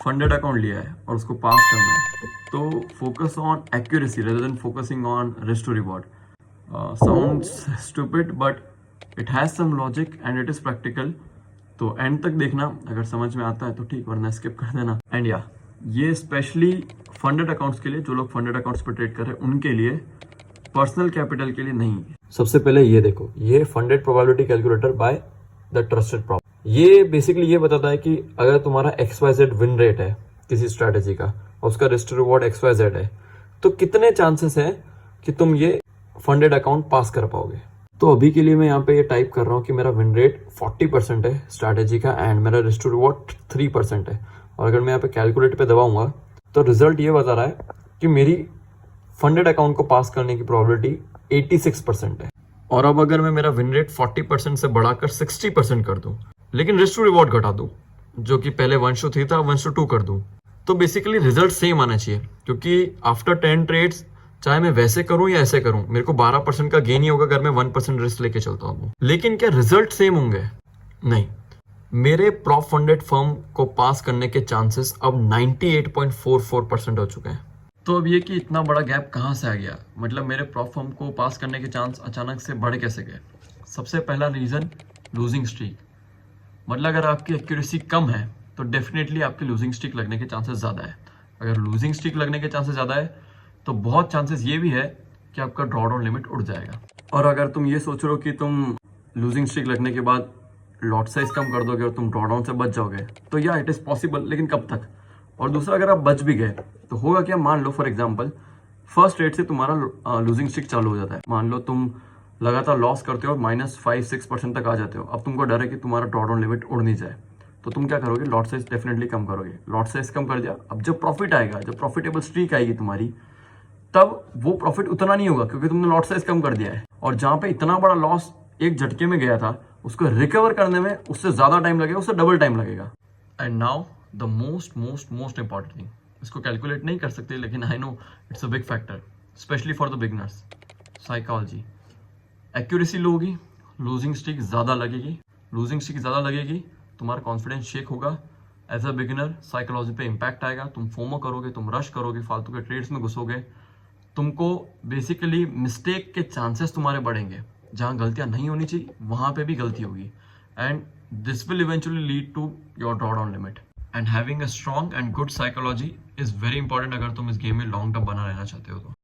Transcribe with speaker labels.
Speaker 1: Funded account लिया है और उसको पास करना है, तो focus on accuracy rather than focusing on risk to reward. Sounds stupid but it has some logic and it is practical. तो एंड तक देखना, अगर समझ में आता है तो ठीक, वरना स्किप कर देना. एंड या ये स्पेशली फंडेड अकाउंट्स के लिए, जो लोग फंडेड अकाउंट्स पर ट्रेड कर रहे हैं उनके लिए, पर्सनल कैपिटल के लिए नहीं. सबसे पहले ये देखो, ये funded probability calculator by the trusted prop. ये बेसिकली ये बताता है कि अगर तुम्हारा XYZ विन रेट है किसी स्ट्रैटेजी का और उसका रिस्क टू रिवॉर्ड XYZ है, तो कितने चांसेस हैं कि तुम ये फंडेड अकाउंट पास कर पाओगे. तो अभी के लिए मैं यहाँ पे ये टाइप कर रहा हूँ कि मेरा विन रेट 40% है स्ट्रैटेजी का एंड मेरा रिस्क टू रिवॉर्ड 3% है. और अगर मैं यहाँ पे कैलकुलेट पे दबाऊंगा तो रिजल्ट ये बता रहा है कि मेरी फंडेड अकाउंट को पास करने की प्रोबेबिलिटी 86% है. और अब अगर मैं मेरा विन रेट 40% से बढ़ाकर 60% कर दूं, लेकिन रिस्क टू रिवॉर्ड घटा दूं, जो कि पहले 1:3 था 1:2 कर दूं, तो बेसिकली रिजल्ट सेम आना चाहिए. क्योंकि आफ्टर 10 ट्रेड्स, चाहे मैं वैसे करूं या ऐसे करूं, मेरे को 12% का गेन ही होगा अगर मैं 1% रिस्क लेके चलता हूं. लेकिन क्या रिजल्ट सेम होंगे? नहीं. मेरे प्रॉप फंडेड फर्म को पास करने के चांसेस अब 98.44% हो चुके हैं. तो अब ये कि इतना बड़ा गैप कहाँ से आ गया, मतलब मेरे प्रॉप फर्म को पास करने के चांस अचानक से बढ़ कैसे गए? सबसे पहला रीज़न, लूजिंग स्ट्रीक. मतलब अगर आपकी एक्यूरेसी कम है तो डेफिनेटली आपकी लूजिंग स्ट्रीक लगने के चांसेस ज़्यादा है. अगर लूजिंग स्ट्रीक लगने के चांसेस ज़्यादा है तो बहुत चांसेस ये भी है कि आपका ड्रॉडाउन लिमिट उड़ जाएगा. और अगर तुम ये सोच रहे हो कि तुम लूजिंग स्ट्रीक लगने के बाद लॉट साइज कम कर दोगे और तुम ड्रॉडाउन से बच जाओगे, तो या इट इज़ पॉसिबल, लेकिन कब तक? और दूसरा, अगर आप बच भी गए तो होगा क्या? मान लो फॉर एग्जांपल फर्स्ट रेट से तुम्हारा लूजिंग स्ट्रीक चालू हो जाता है. मान लो तुम लगातार लॉस करते हो और -5-6% तक आ जाते हो. अब तुमको डर है कि तुम्हारा ड्रॉडाउन लिमिट उड़ नहीं जाए, तो तुम क्या करोगे? लॉट साइज डेफिनेटली कम करोगे. लॉट साइज कम कर दिया, अब जब प्रॉफिट आएगा, जब प्रॉफिटेबल स्ट्रीक आएगी तुम्हारी, तब वो प्रॉफिट उतना नहीं होगा क्योंकि तुमने लॉट साइज कम कर दिया है. और जहां पे इतना बड़ा लॉस एक झटके में गया था, उसको रिकवर करने में उससे ज्यादा टाइम लगेगा, उससे डबल टाइम लगेगा. And now the most important thing, इसको कैलकुलेट नहीं कर सकते, लेकिन I know it's a big factor, specially for the beginners. Psychology. Accuracy low होगी, लूजिंग स्ट्रीक ज़्यादा लगेगी. लूजिंग स्ट्रीक ज़्यादा लगेगी, तुम्हारा कॉन्फिडेंस शेक होगा. एज अ बिगिनर साइकोलॉजी पे इम्पैक्ट आएगा. तुम फोमो करोगे, तुम रश करोगे, फालतू के ट्रेड्स में घुसोगे. तुमको बेसिकली मिस्टेक के चांसेस तुम्हारे बढ़ेंगे. जहाँ गलतियाँ नहीं होनी चाहिए वहाँ पे भी गलती होगी. And this will eventually lead to your drawdown limit. And having a strong and good psychology is very important अगर तुम इस गेम में लॉन्ग टर्म बना रहना चाहते हो तो.